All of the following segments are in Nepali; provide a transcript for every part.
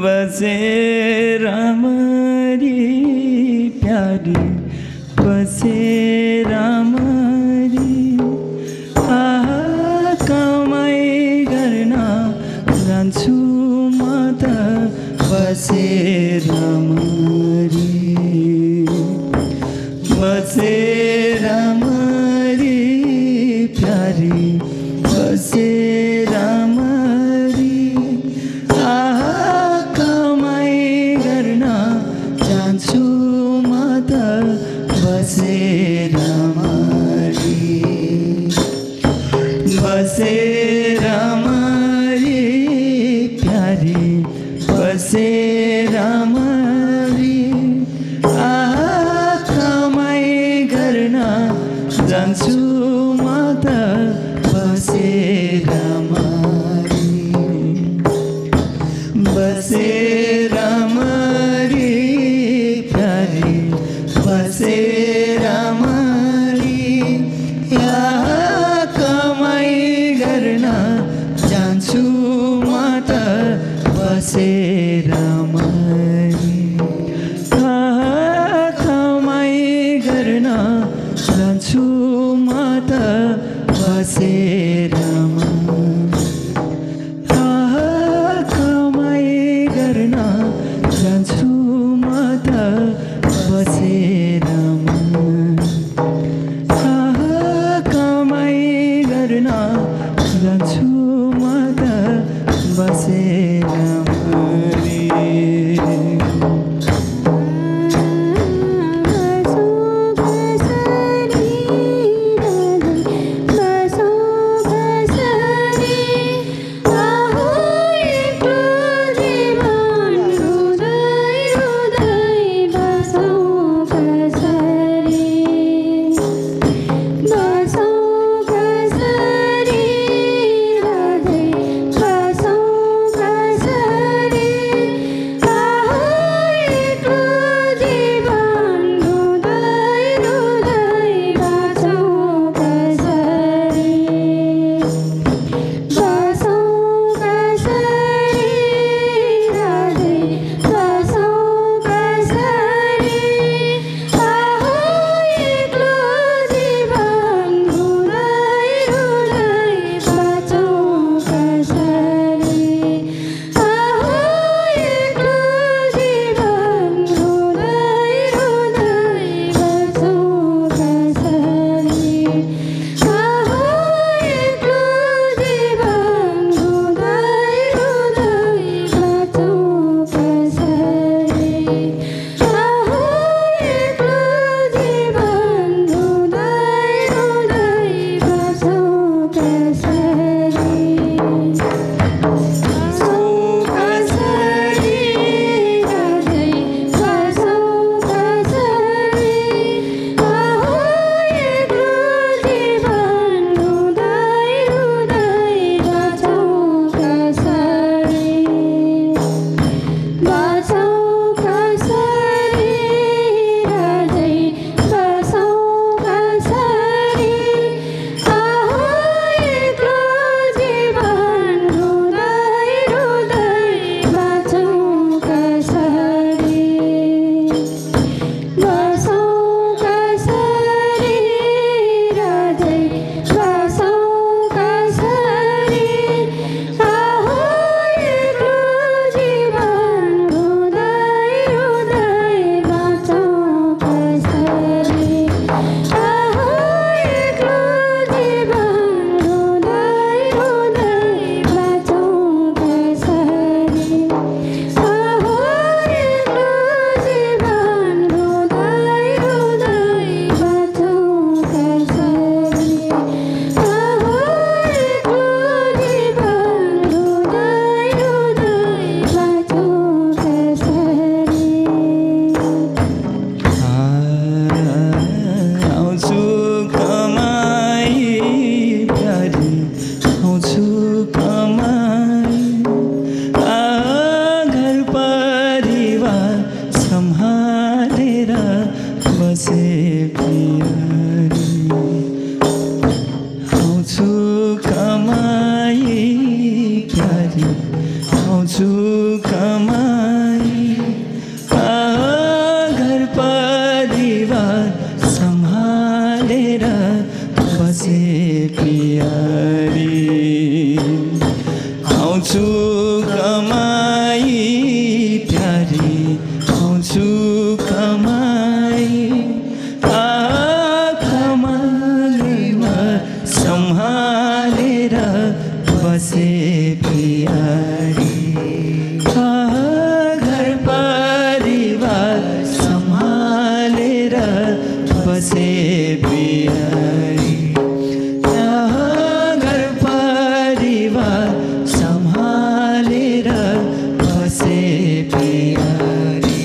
बसे रामरी प्यारी बसे रामरी कमाई गर्न जान्छु म त बसे रामरी बसे रामरी प्यारी बसे रामरी कमाई गर्न जान्छु म त बसे रामरी बसे रामरी प्यारी बसे रामरी कमाई गर्न जान्छु म त बसे रामरी बसे रामरी प्यारी बसे रामरी कमाई गर्न जान्छु म त बसे रामरी कमाई गर्न जान्छु म त बसे रामरी कमाई गर्न जान्छु म त बसे रामरी कमाई गर्न जान्छु म त बसे रामरी बसो बसे प्यारी घर परिवार सम्हालेर बसे प्यारी घर परिवार सम्हालेर बसे प्यारी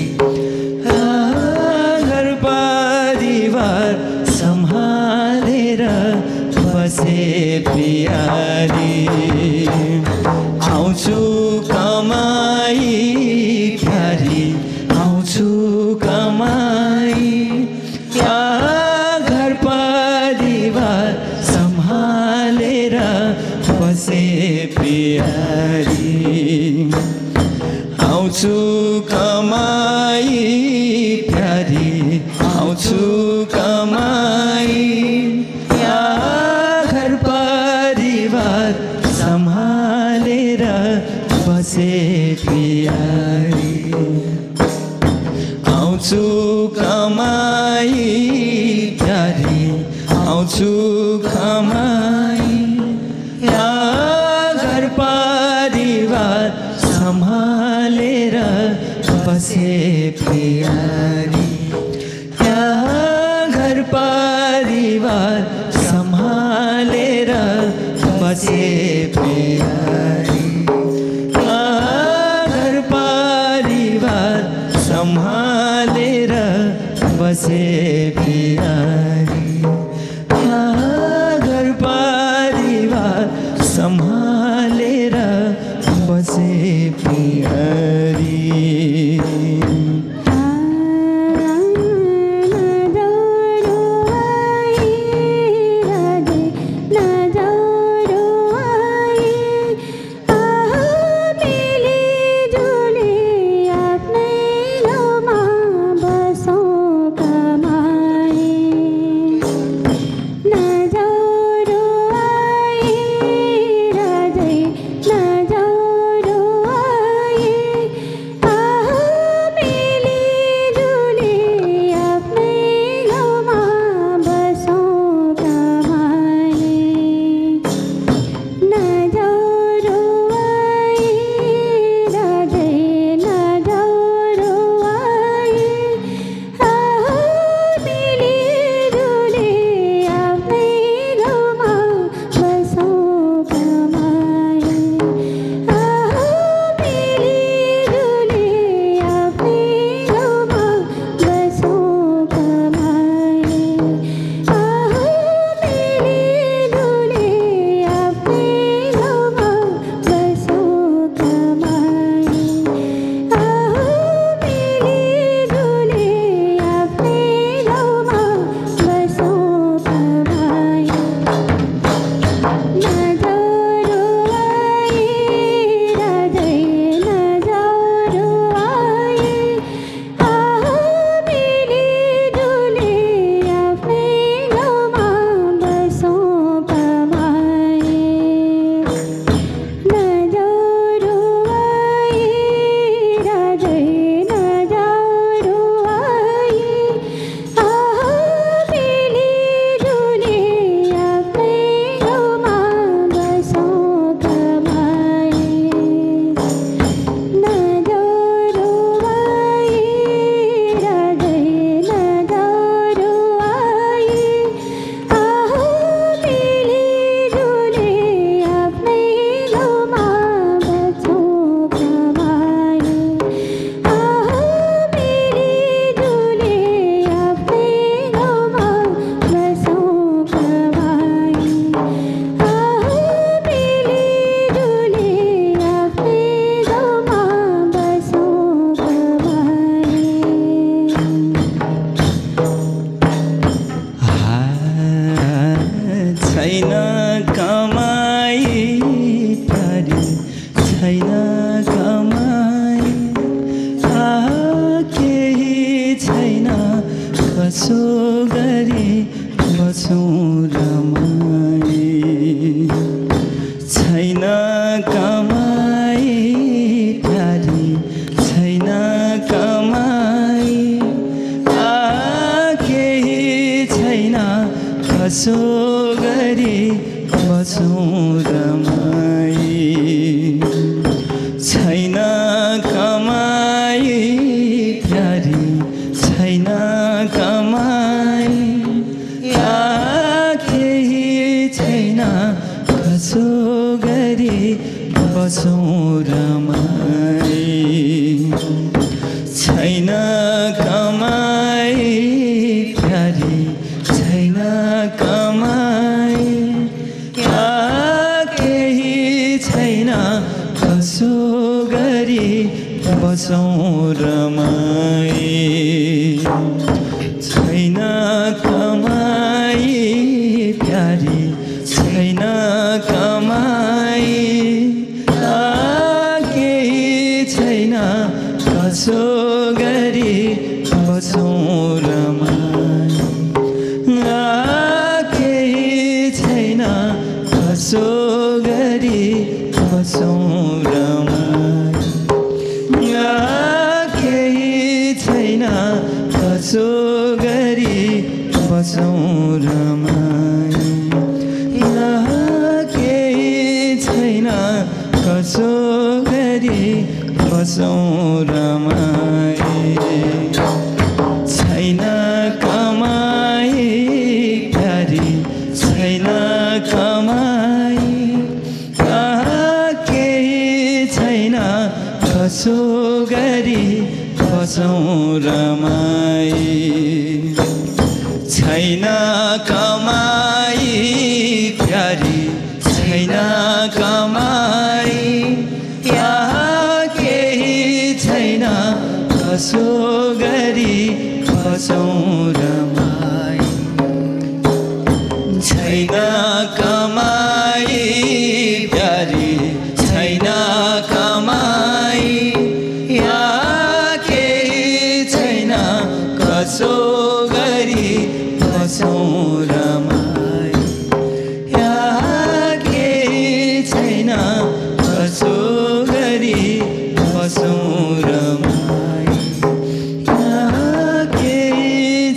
घर परिवार सम्हालेर बसे प्यारी आउँछु कमाई प्यारी आउँछु कमाई घर परिवार सम्हालेर बसे प्यारी आउँछु कमाई प्यारी आउँछु कमाई घर परिवार सम्हालेर बसे प्यारी आउँछु कमाई प्यारी आउँछु कमाई घर परिवार सम्हालेर बसे प्यारी घर परिवार सम्हालेर बसे प्यारी घर परिवार सम्हालेर बसे प्यारी घर परिवार सम्हालेर बसे प्यारी बसो गरी बसौँ रमाई गरी बसौँ रमाई छैन कमाई प्यारी छैन कमाई केही छैन कसो गरी बसौँ रमाई छैन कमाई प्यारी छैन कमाई केही छैन कसो गरी बसौँ रमाई केही छैन कसो गरी बसौँ रमाई केही छैन कसो गरी बसौँ रमाई केही छैन कसो गरी बसौँ रमाई छैन कमाई प्यारी छैन कमाई केही छैन कसो गरी बसौँ रमाई छैन कमाई प्यारी छैन कमाई केही छैन कसो गरी बसौँ रमाई छैन कमाई प्यारी छैन कमाई केही छैन कसो गरी बसौँ रमाई केही छैन कसो गरी बसौँ रमाई केही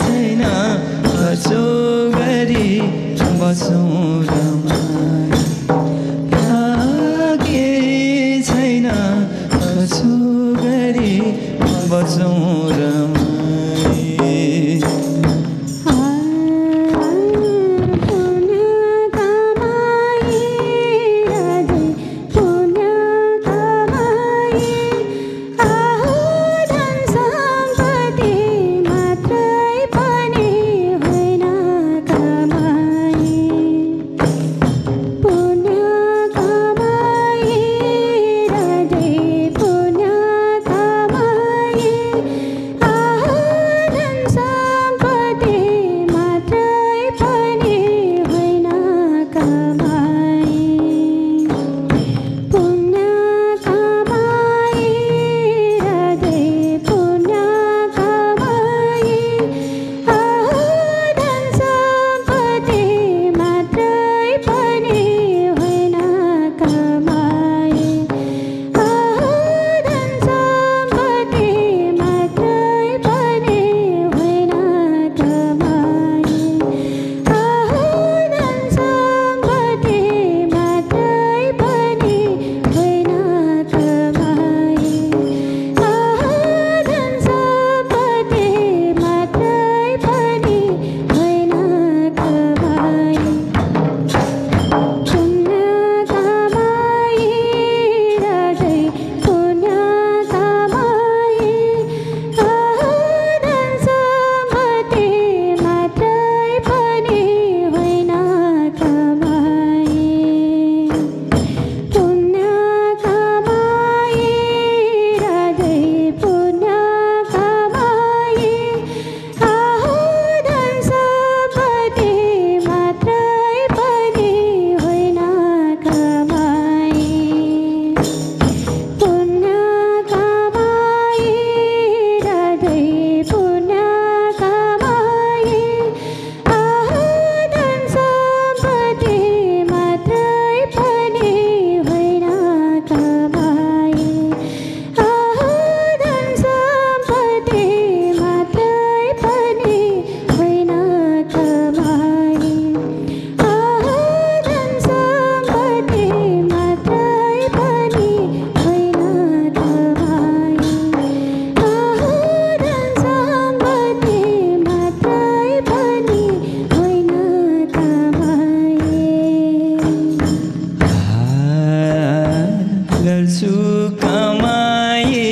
गर्छु कमाई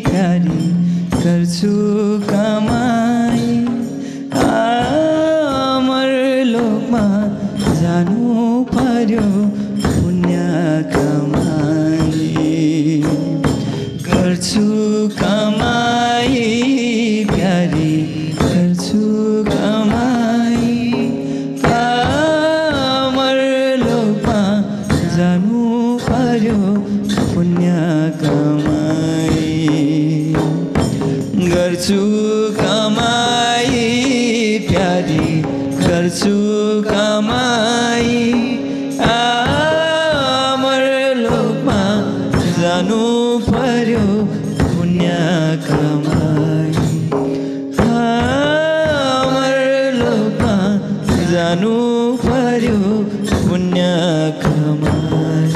प्यारी गर्छु कमाई अमर लोकमा जानु पर्यो पुण्य कमाई गर्छु कमाई प्यारी गर्छु कमाई अमर लोकमा जानु पर्यो पुण्य कमाई गर्छु कमाई प्यारी गर्छु कमाई अमर लोकमा जानु पर्यो पुण्य कमाई अमर लोकमा जानु पर्यो पुण्य कमाई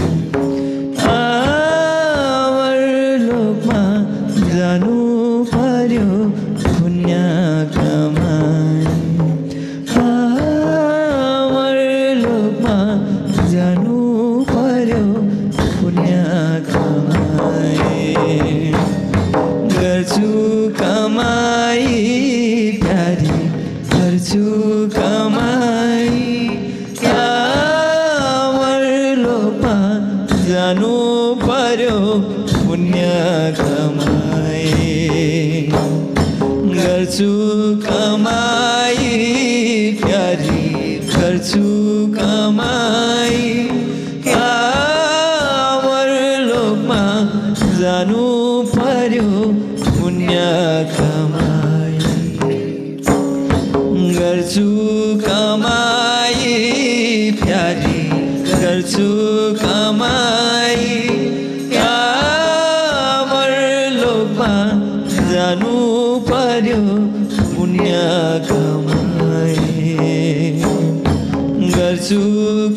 अमर लोकमा जानु पर्यो पुण्य कमाई अमर लोकमा जानु पर्यो पुण्य कमाई गर्छु कमाई प्यारी गर्छु कमाई अमर लोकमा जानु पर्यो पुण्य कमाई गर्छु कमाई प्यारी गर्छु कमाई अमर लोकमा जानु पर्यो पुण्य कमाई गर्छु कमाई प्यारी गर्छु कमाई अमर लोकमा जानु पर्यो पुण्य कमाई गर्छु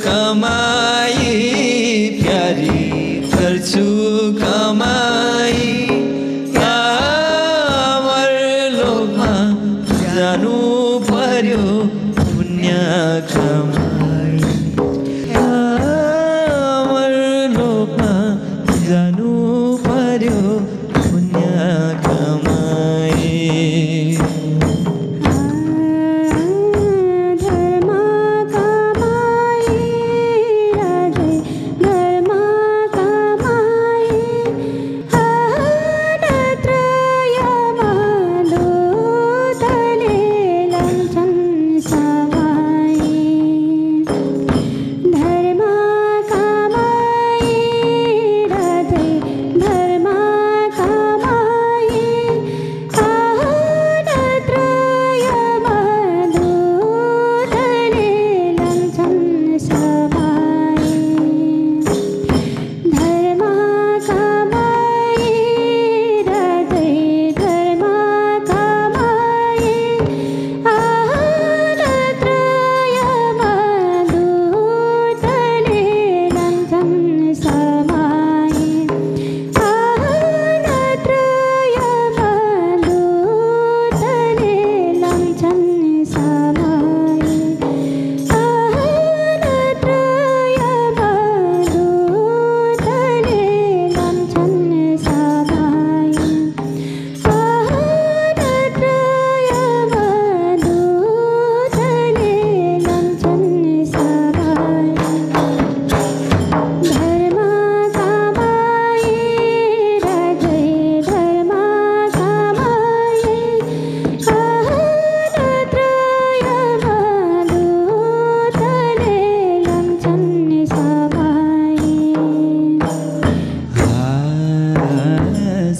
कमाई प्यारी गर्छु कमाई अमर लोकमा जानु पर्यो पुण्य कमाई अमर लोकमा जानु पर्यो पुण्य कमाई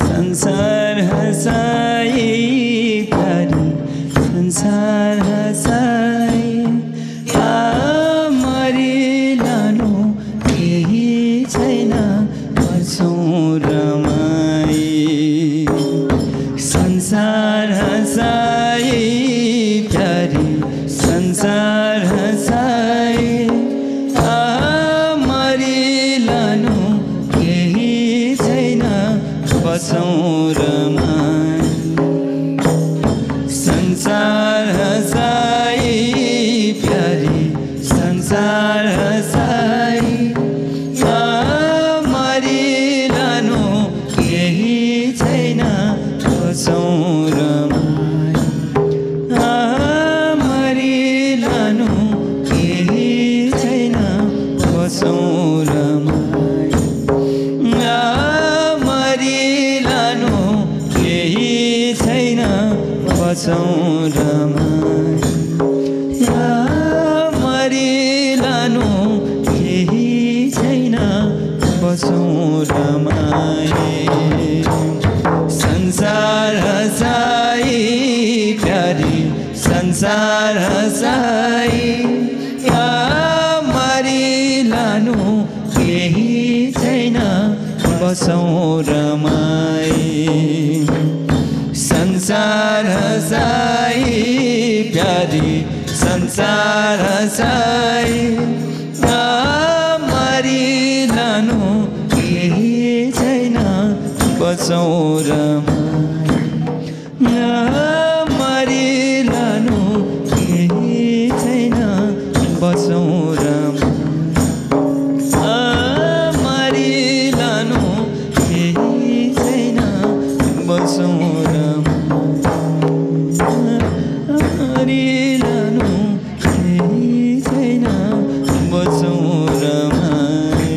संसार हसाई प्यारी संसार हसाई मरि लानु केही छैन बसौँ रमाई संसार हसाई प्यारी संसार हसाई मरि लानु केही छैन बसौँ रमाई संसार हसाई प्यारी संसार हसाई मरि बसौँ रमाई मरिलानु केही छैन बसौँ रमाई संसार हसाई प्यारी संसार हसाई मरिलानु केही छैन बसौँ रमाई संसार हसाई प्यारी संसार हसाई मरिलानु केही छैन बसौँ रमाई मरिलानु केही छैन बसौँ रमाई मरिलानु केही छैन बसौँ मरिलानु केही छैन बसौँ रमाई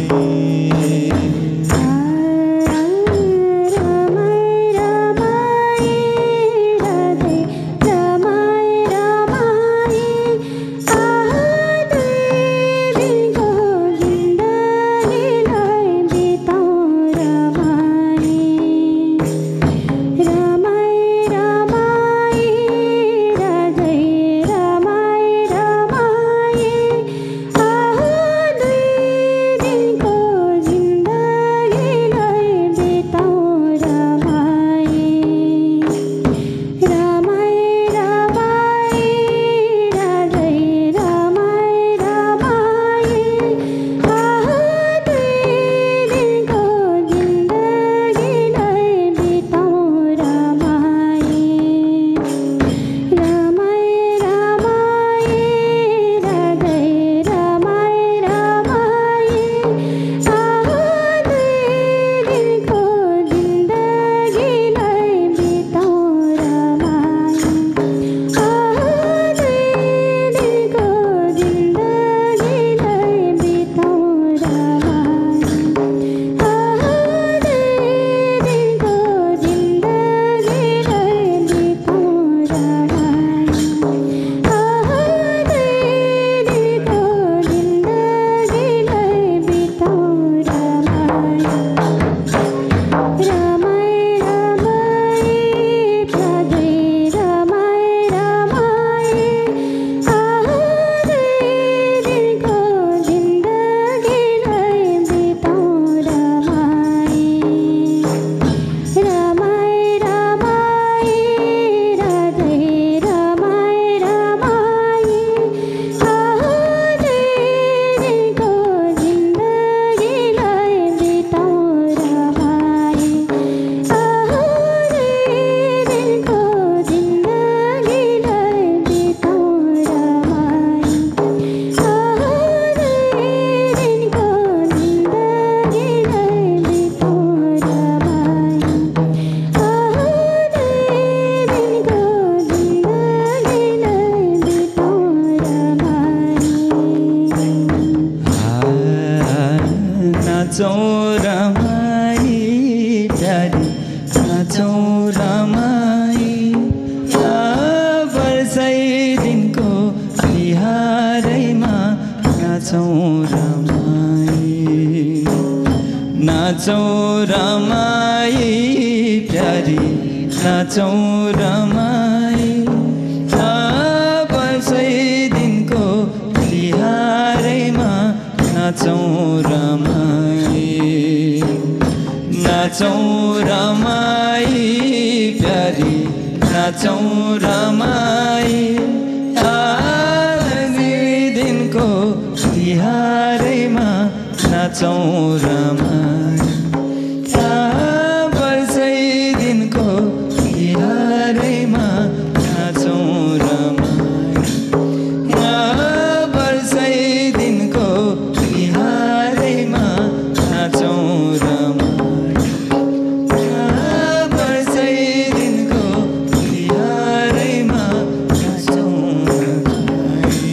नाचौँ रमाई प्यारी नाचौँ रमाई वर्षै दिनको तिहारैमा नाचौँ रमाई नाचौँ रमाई प्यारी नाचौँ रमाई वर्षै दिनको तिहारैमा नाचौँ रमाई नाचौँ रमाई प्यारी नाचौँ रमाई दिनको तिहारैमा नाचौँ रमाई वर्षै दिनको तिहारैमा नाचौँ रमाई वर्षै दिनको तिहारैमा नाचौँ रमाई वर्षै दिनको तिहारैमा नाचौँ रमाई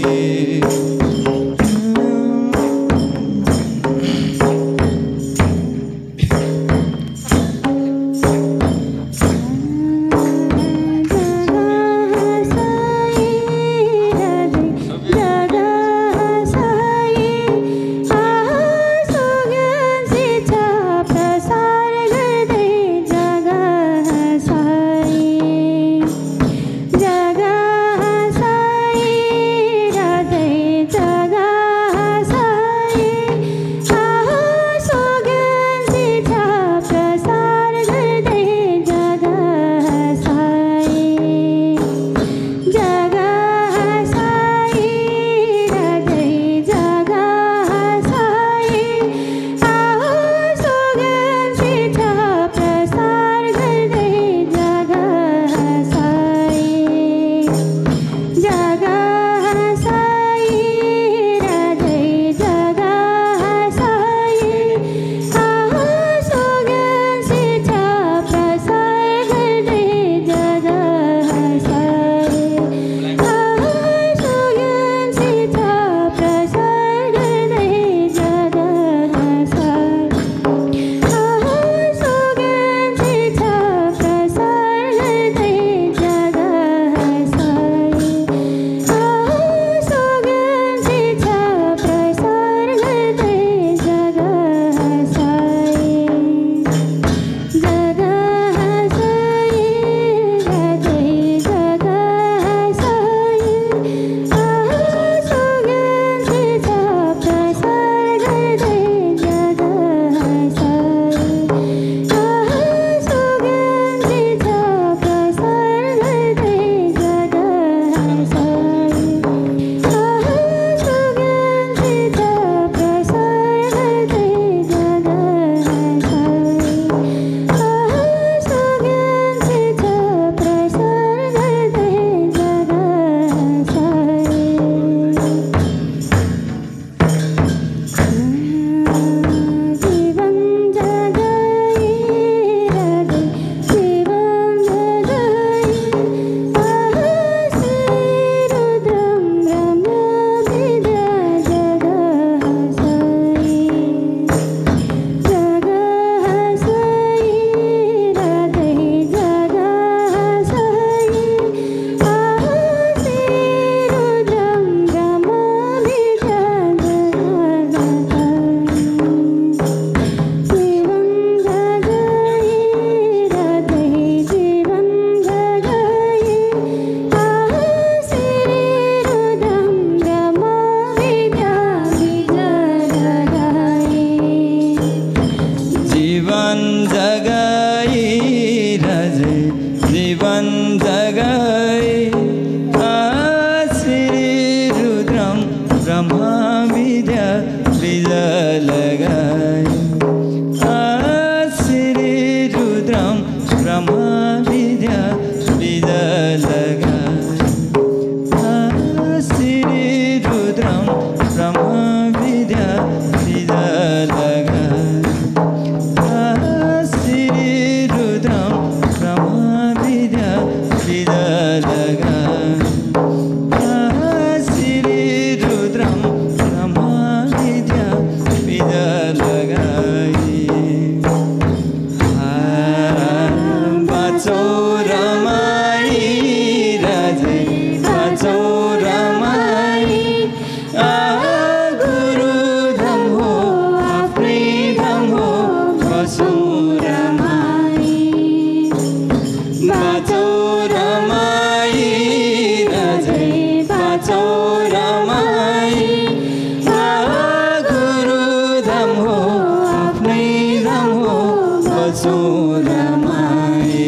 बसौँ रमाई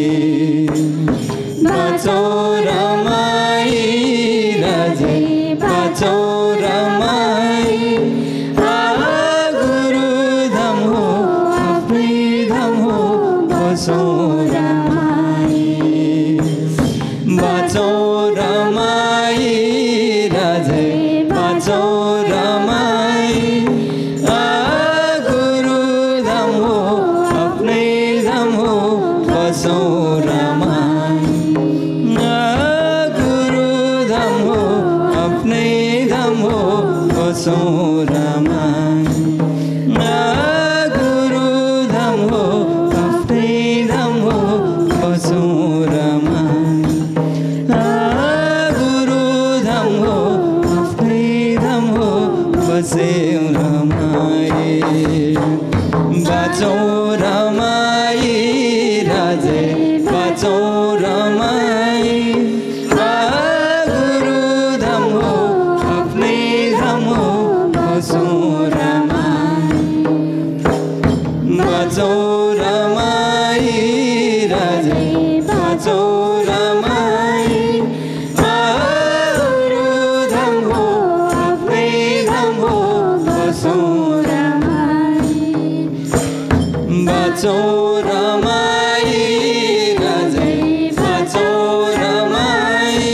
बचौँ रमाई राजै बचौँ रमाई गुरुधाम हो आफ्नै धाम हो बसौँ रमाई बचौँ रमाई राजै बचौँ रमाई गुरुधाम हो आफ्नै धाम हो बसौँ रमाई गुरुधाम हो आफ्नै धाम हो बसौँ रमाई गुरुधाम हो आफ्नै धाम हो बसौँ रमाई गुरुधाम हो आफ्नै धाम हो बसौँ रमाई बचौँ रमाई राजै बचौँ रमाई गुरुधाम हो आफ्नै धाम हो बसौँ रमाई बचौँ रमाई राजै बचौँ रमाई गुरुधाम हो आफ्नै धाम हो बसौँ रमाई बचौँ रमाई राजै बचौँ रमाई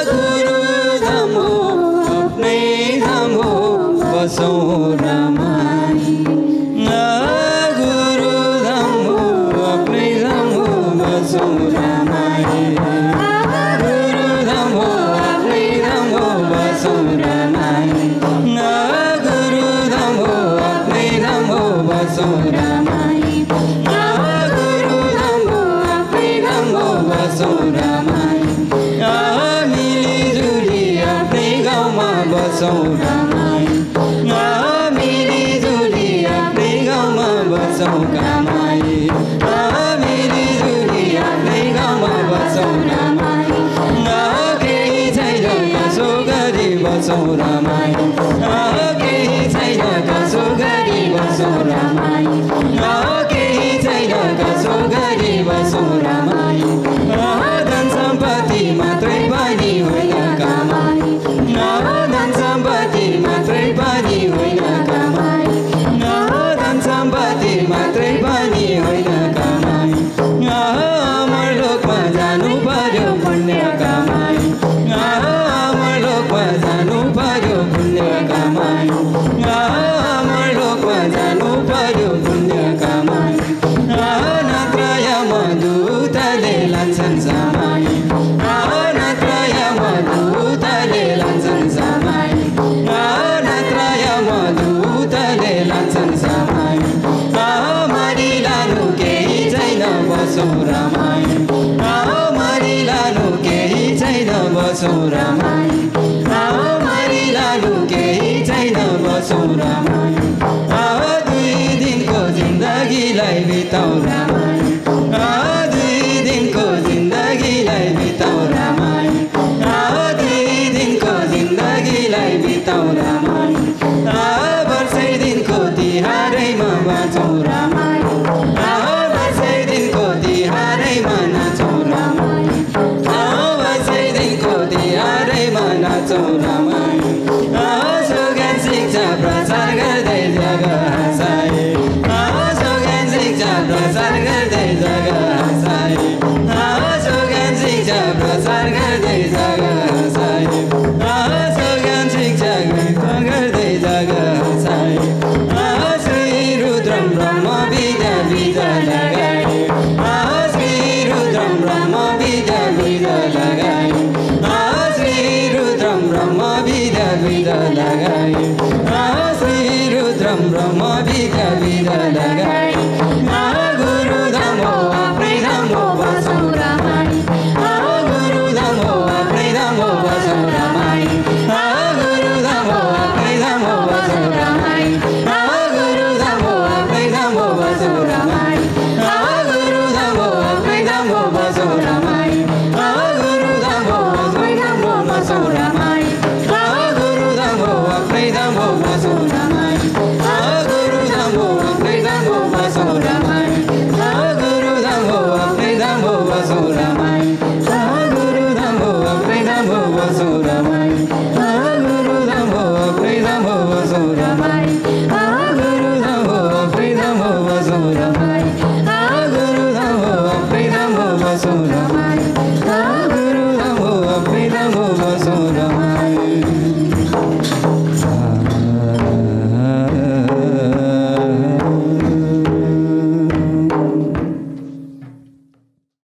गुरुधाम हो आफ्नै धाम हो बसौँ रमाई गुरुधाम हो आफ्नै धाम हो बसौँ रमाई गुरुधाम हो आफ्नै धाम हो बसौँ रमाई गुरुधाम हो आफ्नै धाम हो बसौँ रमाई गुरुधाम हो आफ्नै धाम हो बसौँ रमाई मिलिजुली आफ्नै गाउँमा बसौँ रमाई मिलिजुली आफ्नै गाउँमा बसौँ रमाई मिलिजुली आफ्नै गाउँमा बसौँ रमाई केही छैन कसो गरी बसौँ रमाई केही छैन कसो गरी बसौँ रमाई केही छैन कसो गरी बसौँ रमाई धन सम्पत्ति मात्रै पनि होइन कमाई धन सम्पत्ति मात्रै पनि होइन कमाई धन सम्पत्ति मात्रै पनि होइन कमाई अमरलोकमा जानु पर्यो पुण्य कमाई अमरलोकमा जानु पर्यो पुण्य कमाई अमरलोकमा जानु पर्यो पुण्य कमाई नत्र यमदूतले लान्छन् समाई नत्र यमदूतले लान्छन् समाई नत्र यमदूतले लान्छन् समाई मरिलानु केही छैन बसौँ रमाई मरिलानु केही छैन बसौँ रमाई मरिलानु केही छैन बसौँ रमाई 2 दिनको जिन्दगीलाई बिताउँ रमाई 2 दिनको जिन्दगीलाई बिताउँ रमाई 2 दिनको जिन्दगीलाई बिताउँ रमाई वर्षै दिनको तिहारैमा बाँचौँ रमाई वर्षै दिनको तिहारैमा नाचौँ रमाई वर्षै दिनको तिहारैमा नाचौँ रमाई ज्ञान शिक्षा प्रचार गर्दै जग हँसाए ज्ञान शिक्षा प्रचार गर्दै जग हँसाए ज्ञान शिक्षा प्रचार गर्दै जग हँसाए ज्ञान शिक्षा गर्दै जग हँसाए श्री रुद्रम ब्रह्म विद्या बीज लगाए श्री रुद्रम ब्रह्म विद्या बीज लगाए श्री रुद्रम ब्रह्म विद्या बीज लगाए श्री रुद्रम ब्रह्म विद्या बीज लगाए गुरुधाम हो आफ्नै धाम हो बसौँ रमाई गुरुधाम हो आफ्नै धाम हो बसौँ रमाई गुरुधाम हो आफ्नै धाम हो बसौँ रमाई गुरुधाम हो आफ्नै धाम हो बसौँ रमाई गुरुधाम हो आफ्नै धाम हो बसौँ रमाई गुरुधाम हो आफ्नै धाम हो बसौँ रमाई गुरुधाम हो आफ्नै धाम हो बसौँ रमाई गुरुधाम हो आफ्नै धाम हो बसौँ रमाई